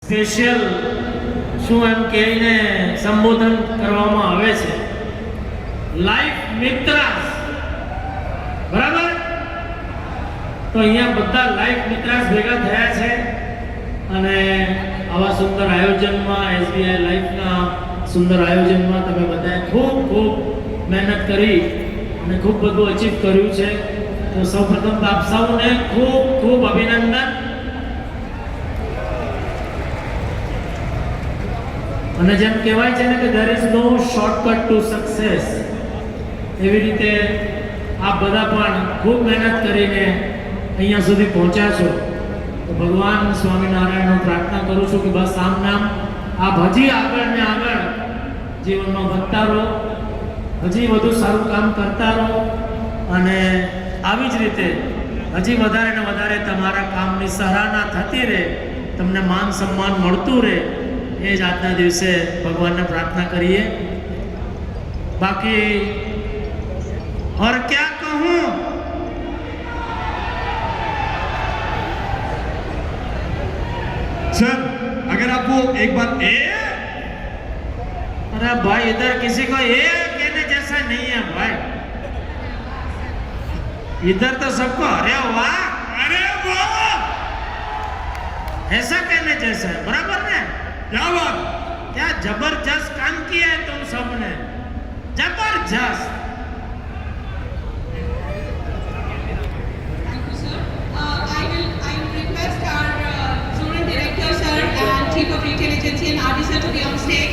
Special શું એમ કહીને સંબોધન કરવામાં આવે છે, લાઈફ મિત્રાસ, બરાબર? તો અહીંયા બધા લાઈફ મિત્રાસ ભેગા થયા છે અને આવા સુંદર આયોજનમાં, એસબીઆઈ લાઈફના સુંદર આયોજનમાં તમે બધાએ ખૂબ ખૂબ મહેનત કરી અને ખૂબ બધું અચીવ કર્યું છે. તો સૌપ્રથમ તો આપ સૌને ખૂબ ખૂબ અભિનંદન. અને જેમ કહેવાય છે ને કે there is no shortcut to success, એવી રીતે આપ બધા પણ ખૂબ મહેનત કરીને અહીંયા સુધી પહોંચ્યા છો. તો ભગવાન સ્વામિનારાયણનો પ્રાર્થના કરું છું કે બસ આમ નામ આપ હજી આગળ ને આગળ જીવનમાં વધતા રહો, હજી વધુ સારું કામ કરતા રહો અને આવી જ રીતે હજી વધારે ને વધારે તમારા કામની સરાહના થતી રહે, તમને માન સન્માન મળતું રહે, એ જ આજના દિવસે ભગવાનને પ્રાર્થના કરીએ. બાકી और क्या कहूं, सर अगर आपको एक बार अरे भाई इधर किसी को ए कहने जैसा नहीं है भाई, इधर तो सबको अरे वाह ऐसा कहने जैसा है, बराबर ने? क्या बात, क्या जबरदस्त काम किया है तुम सबने, जबरदस्त. Chief of Retail Agency and RD sir to be on stage.